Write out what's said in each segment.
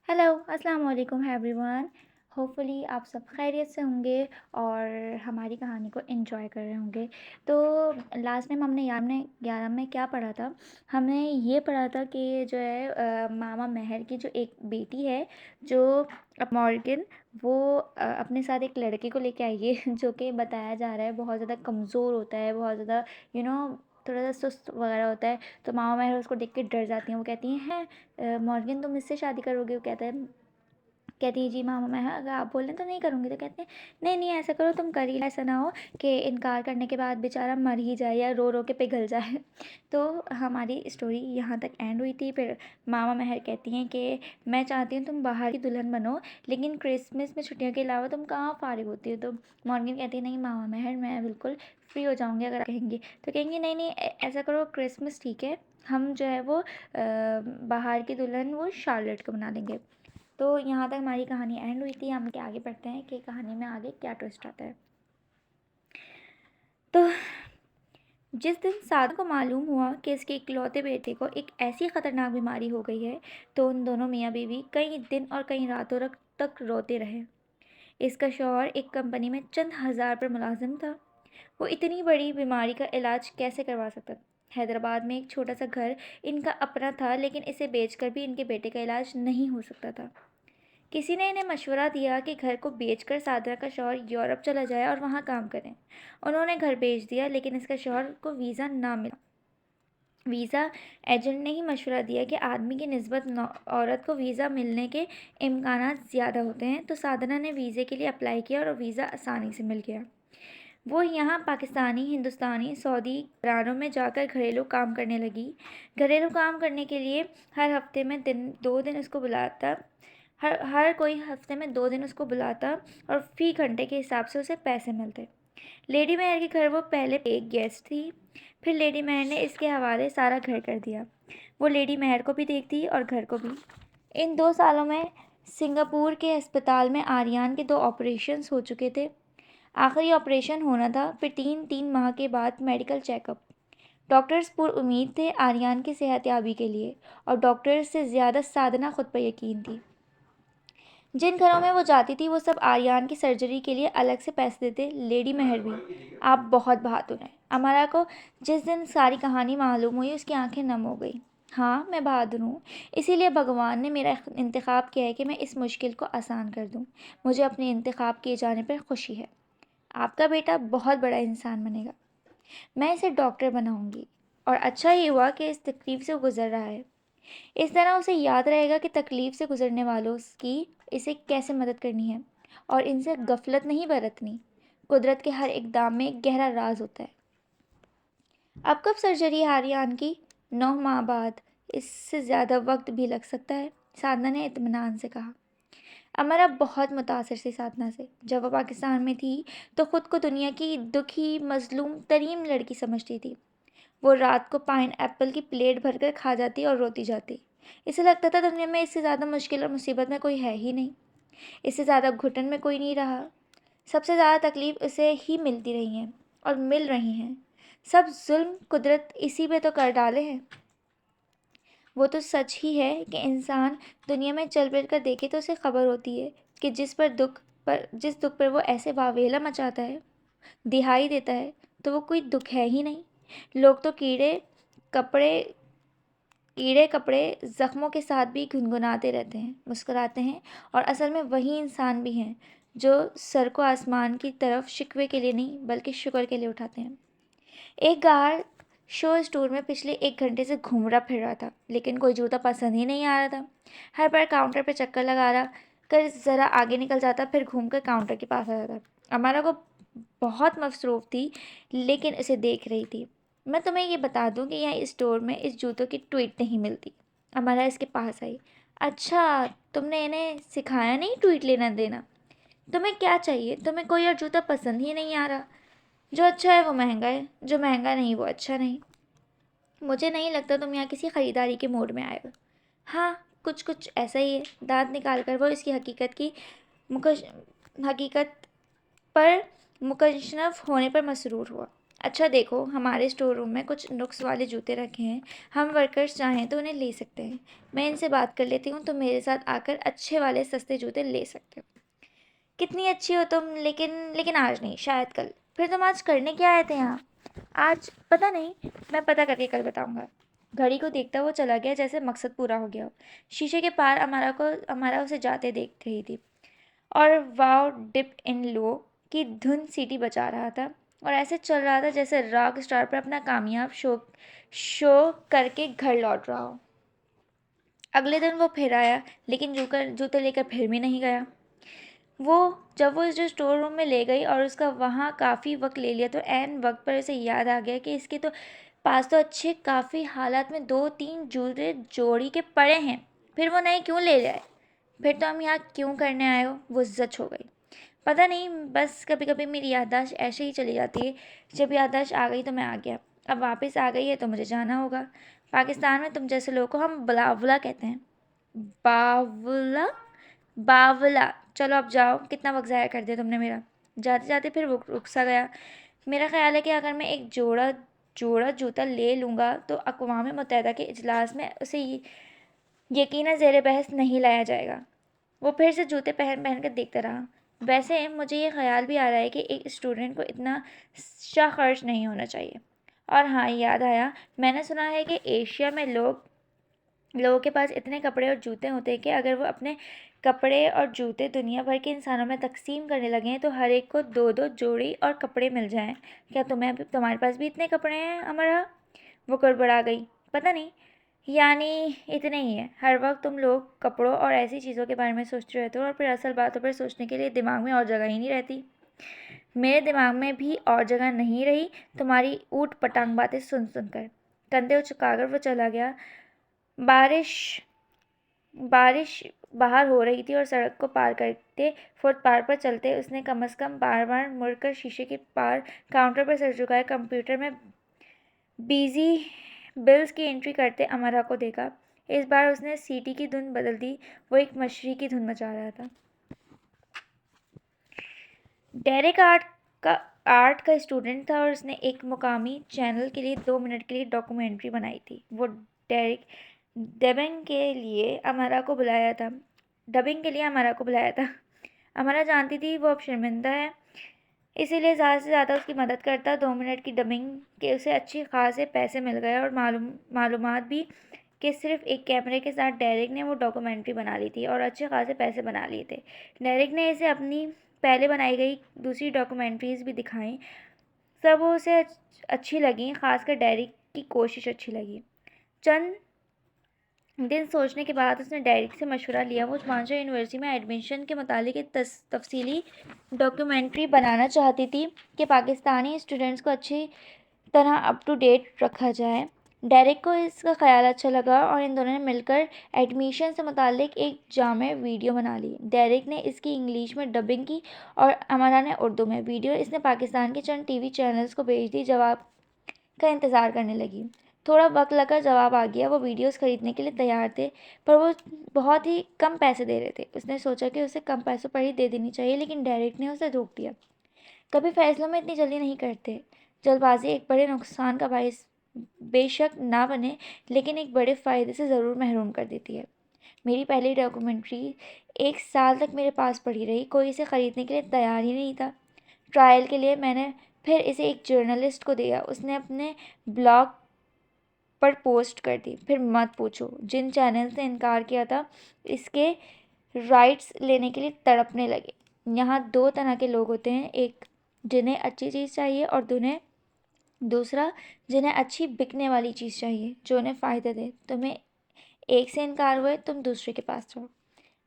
Hello, अस्सलाम वालेकुम everyone. Hopefully आप सब खैरियत से होंगे और हमारी कहानी को एंजॉय कर रहे होंगे। तो लास्ट टाइम हमने 11 में क्या पढ़ा था? हमने ये पढ़ा था कि जो है मामा महर की जो एक बेटी है, जो मॉर्गन, वो अपने साथ एक लड़के को लेके आई है जो कि बताया जा रहा है बहुत ज़्यादा कमज़ोर होता है, बहुत ज़्यादा यू नो थोड़ा सा सुस्त वगैरह होता है। तो मामा महर उसको देख के डर जाती हैं। वो कहती हैं, मॉर्गन तुम इससे शादी करोगे? वो कहती है जी मामा, मैं अगर आप बोल रहे हैं तो नहीं करूँगी। तो कहते हैं नहीं नहीं, ऐसा करो, तुम कर ही लो, ऐसा ना हो कि इनकार करने के बाद बेचारा मर ही जाए या रो रो के पिघल जाए। तो हमारी स्टोरी यहाँ तक एंड हुई थी। फिर मामा महर कहती हैं कि मैं चाहती हूँ तुम बाहर की दुल्हन बनो, लेकिन क्रिसमस में छुट्टियों के अलावा तुम कहाँ फारिग होती हो? तो मॉर्गन कहती है नहीं मामा महर, मैं बिल्कुल फ्री हो जाऊँगी अगर आप कहेंगी। तो कहेंगी नहीं नहीं, ऐसा करो, क्रिसमस ठीक है, हम जो है वो बाहर की दुल्हन वो शार्लेट को बना देंगे। तो यहाँ तक हमारी कहानी एंड हुई थी। हम आगे बढ़ते हैं कि कहानी में आगे क्या ट्विस्ट आता है। तो जिस दिन सादा को मालूम हुआ कि इसके इकलौते बेटे को एक ऐसी खतरनाक बीमारी हो गई है, तो उन दोनों मियाँ बीवी कई दिन और कई रातों तक रोते रहे। इसका शौहर एक कंपनी में चंद हजार पर मुलाजिम था। वो इतनी बड़ी बीमारी का इलाज कैसे करवा सकता? हैदराबाद में एक छोटा सा घर इनका अपना था, लेकिन इसे बेचकर भी इनके बेटे का इलाज नहीं हो सकता था। किसी ने इन्हें मशवरा दिया कि घर को बेचकर सादरा का शौहर यूरोप चला जाए और वहाँ काम करें। उन्होंने घर बेच दिया, लेकिन इसका शौहर को वीज़ा ना मिला। वीज़ा एजेंट ने ही मशवरा दिया कि आदमी की निस्बत औरत को वीज़ा मिलने के इम्कानात ज़्यादा होते हैं। तो साधना ने वीज़े के लिए अप्लाई किया और वीज़ा आसानी से मिल गया। वो यहाँ पाकिस्तानी, हिंदुस्तानी, सऊदी घरानों में जाकर घरेलू काम करने लगी। घरेलू काम करने के लिए हर हफ्ते में 2 दिन उसको बुलाता। हर कोई हफ्ते में 2 दिन उसको बुलाता और फ़ी घंटे के हिसाब से उसे पैसे मिलते। लेडी मेहर के घर वो पहले एक गेस्ट थी, फिर लेडी मेहर ने इसके हवाले सारा घर कर दिया। वो लेडी मेहर को भी देखती और घर को भी। इन 2 सालों में सिंगापुर के अस्पताल में आर्यन के 2 ऑपरेशंस हो चुके थे। आखिरी ऑपरेशन होना था, फिर 3 माह के बाद मेडिकल चेकअप। डॉक्टर्स पुरउम्मीद थे आर्यन की सेहतयाबी के लिए, और डॉक्टर्स से ज़्यादा साधना खुद पर यकीन थी। जिन घरों में वो जाती थी वो सब आर्यन की सर्जरी के लिए अलग से पैसे देते। लेडी मेहर भी। आप बहुत बहादुर हैं। अमारा को जिस दिन सारी कहानी मालूम हुई उसकी आंखें नम हो गई। हाँ, मैं बहादुर हूँ, इसीलिए भगवान ने मेरा इंतखाब किया है कि मैं इस मुश्किल को आसान कर दूँ। मुझे अपने इंतखाब किए जाने पर खुशी है। आपका बेटा बहुत बड़ा इंसान बनेगा। मैं इसे डॉक्टर बनाऊंगी। और अच्छा ये हुआ कि इस तकलीफ से गुजर रहा है। इस तरह उसे याद रहेगा कि तकलीफ से गुजरने वालों की इसे कैसे मदद करनी है और इनसे गफलत नहीं बरतनी। कुदरत के हर इकदाम में एक गहरा राज होता है। अब कब सर्जरी है आर्यन की? 9 माह बाद। इससे ज़्यादा वक्त भी लग सकता है, साधना ने इत्मीनान से कहा। अमरा बहुत मुतासर थी साधना से। जब वह पाकिस्तान में थी तो ख़ुद को दुनिया की दुखी, मजलूम तरीन लड़की समझती थी। वो रात को पाइन एप्पल की प्लेट भरकर खा जाती और रोती जाती। इसे लगता था दुनिया में इससे ज़्यादा मुश्किल और मुसीबत में कोई है ही नहीं। इससे ज़्यादा घुटन में कोई नहीं रहा। सबसे ज़्यादा तकलीफ़ उसे ही मिलती रही हैं और मिल रही हैं। सब जुल्म कुदरत इसी पे तो कर डाले हैं। वो तो सच ही है कि इंसान दुनिया में चल फिर कर देखे तो उसे खबर होती है कि जिस दुख पर वो ऐसे वावेला मचाता है, दिहाई देता है, तो वो कोई दुख है ही नहीं। लोग तो कपड़े कीड़े कपड़े ज़ख्मों के साथ भी गुनगुनाते रहते हैं, मुस्कुराते हैं, और असल में वही इंसान भी हैं जो सर को आसमान की तरफ शिकवे के लिए नहीं बल्कि शुक्र के लिए उठाते हैं। एक गार्ड शो स्टोर में पिछले 1 घंटे से घूम फिर रहा था, लेकिन कोई जूता पसंद ही नहीं आ रहा था। हर बार काउंटर पर चक्कर लगा रहा कर ज़रा आगे निकल जाता, फिर घूमकर काउंटर के पास आ जाता। अमारा को बहुत मसरूफ़ थी, लेकिन उसे देख रही थी। मैं तुम्हें ये बता दूं कि यहाँ इस स्टोर में इस जूतों की ट्वीट नहीं मिलती। अमारा इसके पास आई। अच्छा, तुमने इन्हें सिखाया नहीं ट्वीट लेना देना? तुम्हें क्या चाहिए? तुम्हें कोई और जूता पसंद ही नहीं आ रहा? जो अच्छा है वो महंगा है, जो महंगा नहीं वो अच्छा नहीं। मुझे नहीं लगता तुम यहाँ किसी ख़रीदारी के मूड में आए हो। हाँ, कुछ कुछ ऐसा ही है। दांत निकाल कर वो इसकी हकीकत पर मुकशनफ़ होने पर मसरूर हुआ। अच्छा देखो, हमारे स्टोर रूम में कुछ नुक्स वाले जूते रखे हैं। हम वर्कर्स चाहें तो उन्हें ले सकते हैं। मैं इनसे बात कर लेती हूँ, तुम मेरे साथ आकर अच्छे वाले सस्ते जूते ले सकते हो। कितनी अच्छी हो तुम, लेकिन लेकिन आज नहीं, शायद कल। फिर तुम आज करने क्या आए थे यहाँ? आज पता नहीं, मैं पता करके कल बताऊंगा। घड़ी को देखता हुआ चला गया, जैसे मकसद पूरा हो गया हो। शीशे के पार अमारा उसे जाते देख रही थी, और वाओ डिप इन लो की धुन सीटी बजा रहा था, और ऐसे चल रहा था जैसे रॉक स्टार पर अपना कामयाब शो करके घर लौट रहा हो। अगले दिन वो फिर आया, लेकिन जूते लेकर फिर भी नहीं गया। वो जब वो जो स्टोर रूम में ले गई और उसका वहाँ काफ़ी वक्त ले लिया, तो ऐन वक्त पर उसे याद आ गया कि इसके तो पास तो अच्छे काफ़ी हालात में 2-3 जूते जोड़ी के पड़े हैं। फिर वो नए क्यों ले जाए? फिर तो हम यहाँ क्यों करने आए हो? वो जच हो गई। पता नहीं, बस कभी कभी मेरी याददाश्त ऐसे ही चली जाती है। जब याददाश्त आ गई तो मैं आ गया। अब वापस आ गई है तो मुझे जाना होगा। पाकिस्तान में तुम जैसे लोगों को हम बावला कहते हैं। बावला? बावला। चलो अब जाओ, कितना वक्त ज़ाया कर दिया तुमने मेरा। जाते जाते फिर रुक सा गया। मेरा ख्याल है कि अगर मैं एक जोड़ा जोड़ा जूता ले लूँगा तो अक़वाम मुत्तहिदा के इजलास में उसे यकीनन ज़ेर बहस नहीं लाया जाएगा। वो फिर से जूते पहन पहन कर देखता रहा। वैसे मुझे ये ख्याल भी आ रहा है कि एक स्टूडेंट को इतना खर्च नहीं होना चाहिए। और हाँ, याद आया, मैंने सुना है कि एशिया में लोगों के पास इतने कपड़े और जूते होते हैं कि अगर वो अपने कपड़े और जूते दुनिया भर के इंसानों में तकसीम करने लगे हैं तो हर एक को 2-2 जोड़ी और कपड़े मिल जाएं। क्या तुम्हारे पास भी इतने कपड़े हैं अमरा? वो गड़बड़ा गई। पता नहीं, यानी इतने ही है। हर वक्त तुम लोग कपड़ों और ऐसी चीज़ों के बारे में सोचते रहते हो, और फिर असल बातों पर सोचने के लिए दिमाग में और जगह ही नहीं रहती। मेरे दिमाग में भी और जगह नहीं रही तुम्हारी ऊट पटांग बातें सुन सुनकर। कंधे उचकाकर वो चला गया। बारिश बारिश बाहर हो रही थी, और सड़क को पार करते, फुटपाथ पर चलते उसने कम से कम बार बार मुड़कर शीशे के पार काउंटर पर सर झुकाए कंप्यूटर में बिजी बिल्स की एंट्री करते अमरा को देखा। इस बार उसने सीटी की धुन बदल दी। वो एक मछली की धुन मचा रहा था। डेरेक आर्ट का स्टूडेंट था, और उसने एक मुकामी चैनल के लिए 2 मिनट के लिए डॉक्यूमेंट्री बनाई थी। वो डेरिक डबिंग के लिए अमरा को बुलाया था। अमरा जानती थी वो अब शर्मिंदा है, इसीलिए ज़्यादा से ज़्यादा उसकी मदद करता। 2 मिनट की डबिंग के उसे अच्छे खासे पैसे मिल गए, और मालूमात भी कि सिर्फ एक कैमरे के साथ डेरिक ने वो डॉक्यूमेंट्री बना ली थी और अच्छे खासे पैसे बना लिए थे। डेरिक ने इसे अपनी पहले बनाई गई दूसरी डॉक्यूमेंट्रीज़ भी दिखाई। सब वो उसे अच्छी लगी, ख़ासकर डेरिक की कोशिश अच्छी लगी। चंद दिन सोचने के बाद उसने डेरिक से मशवरा लिया। वो मानशा यूनिवर्सिटी में एडमिशन के मुतालिक एक तफसीली डॉक्यूमेंट्री बनाना चाहती थी कि पाकिस्तानी स्टूडेंट्स को अच्छी तरह अप टू डेट रखा जाए। डेरिक को इसका ख्याल अच्छा लगा, और इन दोनों ने मिलकर एडमिशन से मुतालिक एक जामे वीडियो बना ली। डेरिक ने इसकी इंग्लिश में डबिंग की और अमरा ने उर्दू में। वीडियो इसने पाकिस्तान के चंद टीवी चैनल्स को भेज दी। जवाब का इंतज़ार करने लगी। थोड़ा वक्त लगा, जवाब आ गया। वो वीडियोस खरीदने के लिए तैयार थे, पर वो बहुत ही कम पैसे दे रहे थे। उसने सोचा कि उसे कम पैसों पर ही दे देनी चाहिए, लेकिन डेरिक ने उसे रोक दिया। कभी फैसलों में इतनी जल्दी नहीं करते। जल्दबाजी एक बड़े नुकसान का बायस बेशक ना बने, लेकिन एक बड़े फ़ायदे से ज़रूर महरूम कर देती है। मेरी पहली डॉक्यूमेंट्री 1 साल तक मेरे पास पड़ी रही। कोई इसे ख़रीदने के लिए तैयार ही नहीं था। ट्रायल के लिए मैंने फिर इसे एक जर्नलिस्ट को दिया। उसने अपने ब्लॉग पर पोस्ट कर दी। फिर मत पूछो, जिन चैनल से इनकार किया था इसके राइट्स लेने के लिए तड़पने लगे। यहाँ 2 तरह के लोग होते हैं, एक जिन्हें अच्छी चीज़ चाहिए, और दूसरा जिन्हें अच्छी बिकने वाली चीज़ चाहिए जो उन्हें फ़ायदा दे। तुम्हें एक से इनकार हुए, तुम दूसरे के पास जाओ।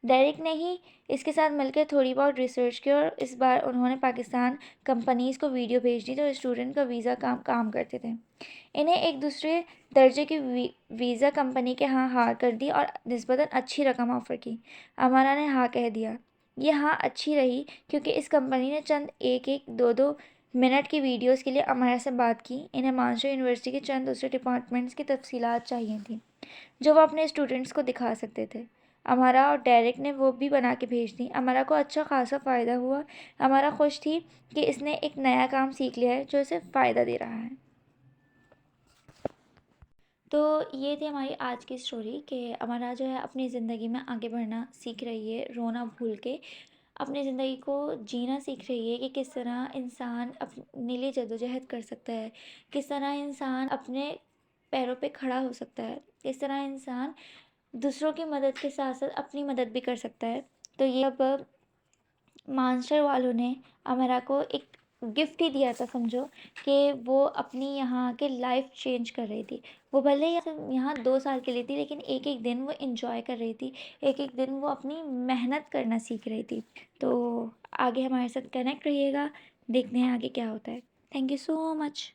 डेरिक ने ही इसके साथ मिलकर थोड़ी बहुत रिसर्च की, और इस बार उन्होंने पाकिस्तान कंपनीज़ को वीडियो भेज दी जो स्टूडेंट का वीज़ा काम करते थे। इन्हें एक दूसरे दर्जे की वीज़ा कंपनी के यहाँ हार कर दी और निस्बतन अच्छी रकम ऑफ़र की। अमाना ने हाँ कह दिया। ये हाँ अच्छी रही, क्योंकि इस कंपनी ने चंद 1-2 मिनट की वीडियोस के लिए अमाना से बात की। इन्हें मानशा यूनिवर्सिटी के चंद दूसरे डिपार्टमेंट्स की तफसीलात चाहिए थी जो वो अपने स्टूडेंट्स को दिखा सकते थे। अमारा और डेरिक ने वो भी बना के भेज दी। अमारा को अच्छा खासा फ़ायदा हुआ। अमारा खुश थी कि इसने एक नया काम सीख लिया है जो इसे फ़ायदा दे रहा है। तो ये थी हमारी आज की स्टोरी कि अमारा जो है अपनी ज़िंदगी में आगे बढ़ना सीख रही है, रोना भूल के अपनी ज़िंदगी को जीना सीख रही है कि किस तरह इंसान अपने लिए जद्दोजहद कर सकता है, किस तरह इंसान अपने पैरों पे खड़ा हो सकता है, किस तरह इंसान दूसरों की मदद के साथ साथ अपनी मदद भी कर सकता है। तो ये अब मानसर वालों ने अमेरा को एक गिफ्ट ही दिया था, समझो कि वो अपनी यहाँ के लाइफ चेंज कर रही थी। वो भले ही यहाँ 2 साल के लिए थी, लेकिन एक एक दिन वो इंजॉय कर रही थी, एक एक दिन वो अपनी मेहनत करना सीख रही थी। तो आगे हमारे साथ कनेक्ट रहिएगा, देखते हैं आगे क्या होता है। Thank you so much.